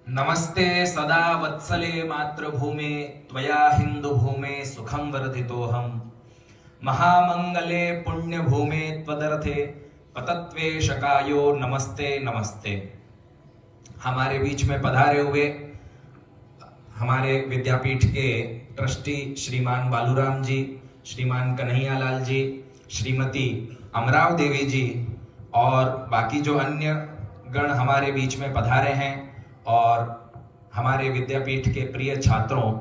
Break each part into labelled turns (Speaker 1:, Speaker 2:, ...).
Speaker 1: नमस्ते सदा वत्सले मातृभूमे त्वया हिंदुभूमे सुखं वर्धितोऽहम् महामंगले पुण्यभूमे त्वदर्थे पतत्वे शकायो नमस्ते नमस्ते। हमारे बीच में पधारे हुए हमारे विद्यापीठ के ट्रस्टी श्रीमान बालूराम जी, श्रीमान कन्हैयालाल जी, श्रीमती अमराव देवी जी और बाकी जो अन्य गण हमारे बीच में पधारे हैं और हमारे विद्यापीठ के प्रिय छात्रों,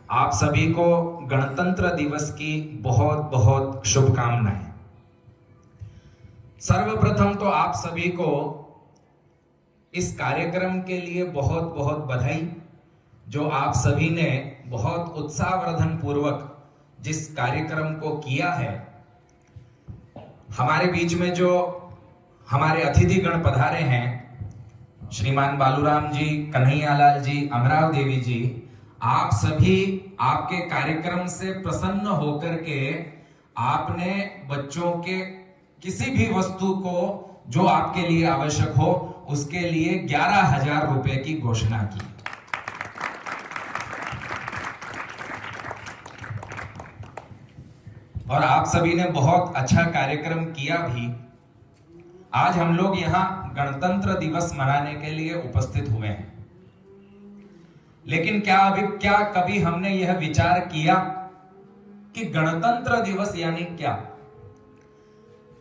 Speaker 1: आप सभी को गणतंत्र दिवस की बहुत बहुत शुभकामनाएं। सर्वप्रथम तो आप सभी को इस कार्यक्रम के लिए बहुत बहुत बधाई, जो आप सभी ने बहुत उत्साहवर्धन पूर्वक जिस कार्यक्रम को किया है। हमारे बीच में जो हमारे अतिथि गण पधारे हैं, श्रीमान बालूराम जी, कन्हैयालाल जी, अमराव देवी जी, आप सभी आपके कार्यक्रम से प्रसन्न होकर के आपने बच्चों के किसी भी वस्तु को जो आपके लिए आवश्यक हो उसके लिए 11,000 रुपए की घोषणा की। और आप सभी ने बहुत अच्छा कार्यक्रम किया भी। आज हम लोग यहाँ गणतंत्र दिवस मनाने के लिए उपस्थित हुए हैं, लेकिन क्या कभी हमने यह विचार किया कि गणतंत्र दिवस यानी क्या?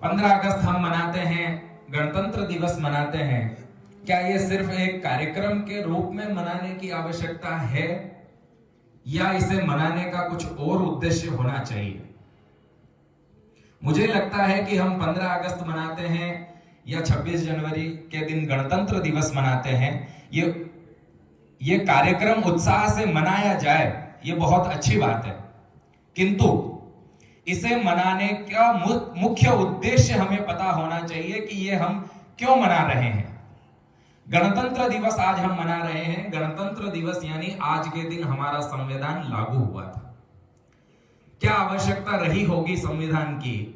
Speaker 1: 15 अगस्त हम मनाते हैं, गणतंत्र दिवस मनाते हैं, क्या यह सिर्फ एक कार्यक्रम के रूप में मनाने की आवश्यकता है या इसे मनाने का कुछ और उद्देश्य होना चाहिए? मुझे लगता है कि हम 15 अगस्त मनाते हैं या 26 जनवरी के दिन गणतंत्र दिवस मनाते हैं, ये कार्यक्रम उत्साह से मनाया जाए, ये बहुत अच्छी बात है, किंतु इसे मनाने का मुख्य उद्देश्य हमें पता होना चाहिए कि ये हम क्यों मना रहे हैं। गणतंत्र दिवस आज हम मना रहे हैं। गणतंत्र दिवस यानी आज के दिन हमारा संविधान लागू हुआ था। क्या आवश्यकता रही होगी संविधान की,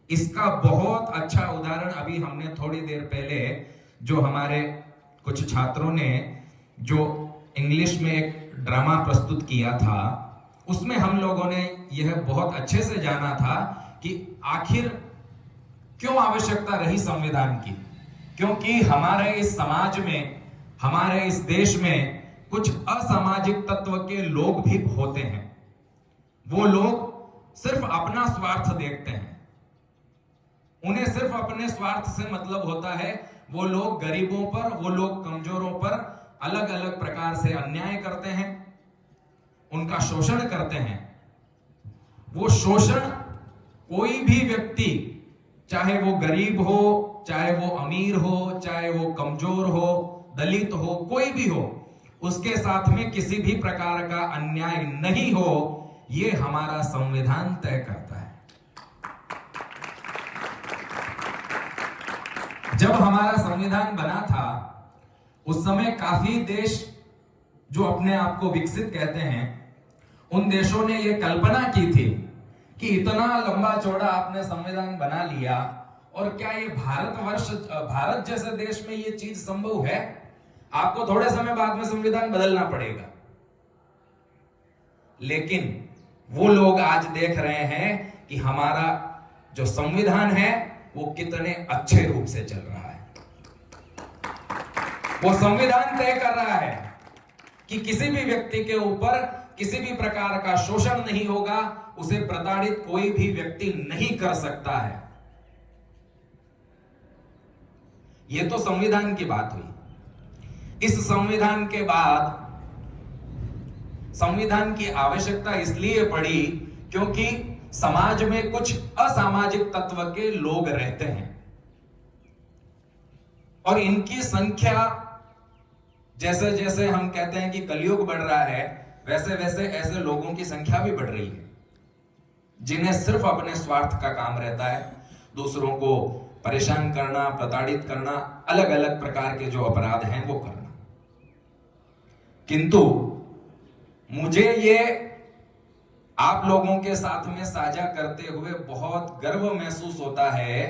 Speaker 1: इसका बहुत अच्छा उदाहरण अभी हमने थोड़ी देर पहले जो हमारे कुछ छात्रों ने जो इंग्लिश में एक ड्रामा प्रस्तुत किया था, उसमें हम लोगों ने यह बहुत अच्छे से जाना था कि आखिर क्यों आवश्यकता रही संविधान की। क्योंकि हमारे इस समाज में, हमारे इस देश में कुछ असामाजिक तत्व के लोग भी होते हैं। वो लोग सिर्फ अपना स्वार्थ देखते हैं, उन्हें सिर्फ अपने स्वार्थ से मतलब होता है। वो लोग गरीबों पर, वो लोग कमजोरों पर अलग अलग प्रकार से अन्याय करते हैं, उनका शोषण करते हैं। वो शोषण कोई भी व्यक्ति, चाहे वो गरीब हो, चाहे वो अमीर हो, चाहे वो कमजोर हो, दलित हो, कोई भी हो, उसके साथ में किसी भी प्रकार का अन्याय नहीं हो, ये हमारा संविधान तय करता है। जब हमारा संविधान बना था उस समय काफी देश जो अपने आप को विकसित कहते हैं, उन देशों ने यह कल्पना की थी कि इतना लंबा चौड़ा आपने संविधान बना लिया, और क्या ये भारत जैसे देश में ये चीज संभव है? आपको थोड़े समय बाद में संविधान बदलना पड़ेगा। लेकिन वो लोग आज देख रहे हैं कि हमारा जो संविधान है वो कितने अच्छे रूप से चल रहा है। वो संविधान तय कर रहा है कि किसी भी व्यक्ति के ऊपर किसी भी प्रकार का शोषण नहीं होगा, उसे प्रताड़ित कोई भी व्यक्ति नहीं कर सकता है। यह तो संविधान की बात हुई। इस संविधान के बाद संविधान की आवश्यकता इसलिए पड़ी क्योंकि समाज में कुछ असामाजिक तत्व के लोग रहते हैं और इनकी संख्या, जैसे जैसे हम कहते हैं कि कलयुग बढ़ रहा है, वैसे वैसे ऐसे लोगों की संख्या भी बढ़ रही है जिन्हें सिर्फ अपने स्वार्थ का काम रहता है, दूसरों को परेशान करना, प्रताड़ित करना, अलग अलग प्रकार के जो अपराध हैं वो करना। किंतु मुझे ये आप लोगों के साथ में साझा करते हुए बहुत गर्व महसूस होता है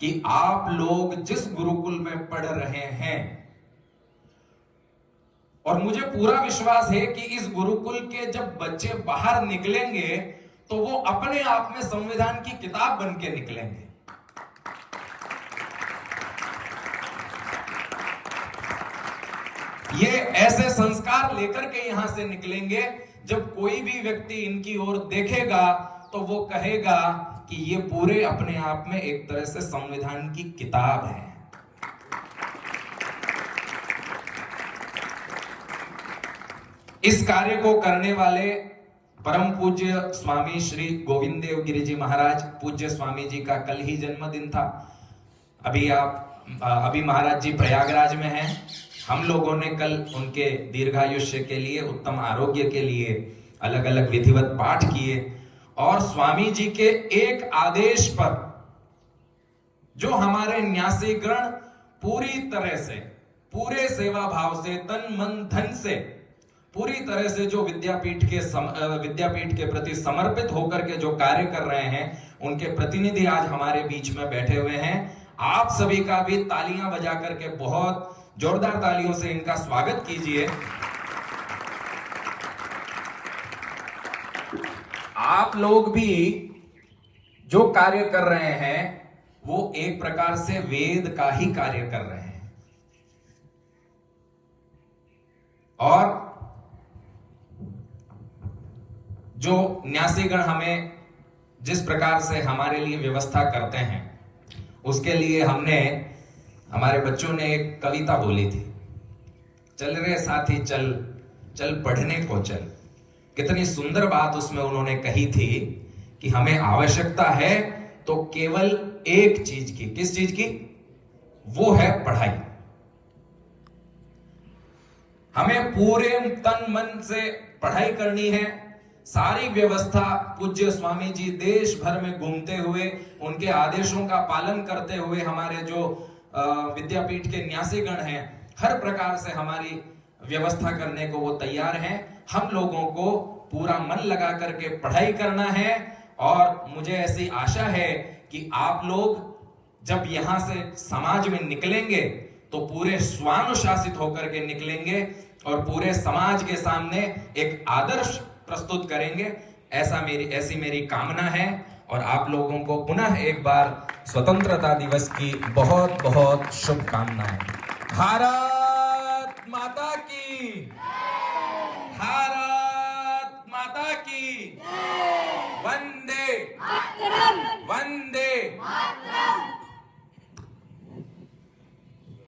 Speaker 1: कि आप लोग जिस गुरुकुल में पढ़ रहे हैं और मुझे पूरा विश्वास है कि इस गुरुकुल के जब बच्चे बाहर निकलेंगे तो वो अपने आप में संविधान की किताब बन के निकलेंगे। ये ऐसे संस्कार लेकर के यहां से निकलेंगे, जब कोई भी व्यक्ति इनकी ओर देखेगा तो वो कहेगा कि ये पूरे अपने आप में एक तरह से संविधान की किताब है। इस कार्य को करने वाले परम पूज्य स्वामी श्री गोविंद देव गिरि जी महाराज, पूज्य स्वामी जी का कल ही जन्मदिन था। अभी महाराज जी प्रयागराज में हैं। हम लोगों ने कल उनके दीर्घायुष्य के लिए, उत्तम आरोग्य के लिए अलग अलग विधिवत पाठ किए और स्वामी जी के एक आदेश पर जो हमारे न्यासीगण पूरी तरह से, पूरे सेवा भाव से, तन मन धन से पूरी तरह से जो विद्यापीठ के प्रति समर्पित होकर के जो कार्य कर रहे हैं, उनके प्रतिनिधि आज हमारे बीच में बैठे हुए हैं। आप सभी का भी तालियां बजा करके बहुत जोरदार तालियों से इनका स्वागत कीजिए। आप लोग भी जो कार्य कर रहे हैं वो एक प्रकार से वेद का ही कार्य कर रहे हैं। और जो न्यासीगण हमें जिस प्रकार से हमारे लिए व्यवस्था करते हैं, उसके लिए हमारे बच्चों ने एक कविता बोली थी, चल रे साथी चल, चल पढ़ने को चल। कितनी सुंदर बात उसमें उन्होंने कही थी कि हमें आवश्यकता है तो केवल एक चीज की। किस चीज की? वो है पढ़ाई। हमें पूरे तन मन से पढ़ाई करनी है। सारी व्यवस्था पूज्य स्वामी जी देश भर में घूमते हुए, उनके आदेशों का पालन करते हुए, हमारे जो विद्यापीठ के न्यासीगण हैं, हर प्रकार से हमारी व्यवस्था करने को वो तैयार हैं। हम लोगों को पूरा मन लगा करके पढ़ाई करना है और मुझे ऐसी आशा है कि आप लोग जब यहां से समाज में निकलेंगे तो पूरे स्वानुशासित होकर के निकलेंगे और पूरे समाज के सामने एक आदर्श प्रस्तुत करेंगे। ऐसी मेरी कामना है। और आप लोगों को पुनः एक बार स्वतंत्रता दिवस की बहुत बहुत शुभकामनाएं। भारत माता की, भारत माता की, वंदे वंदे।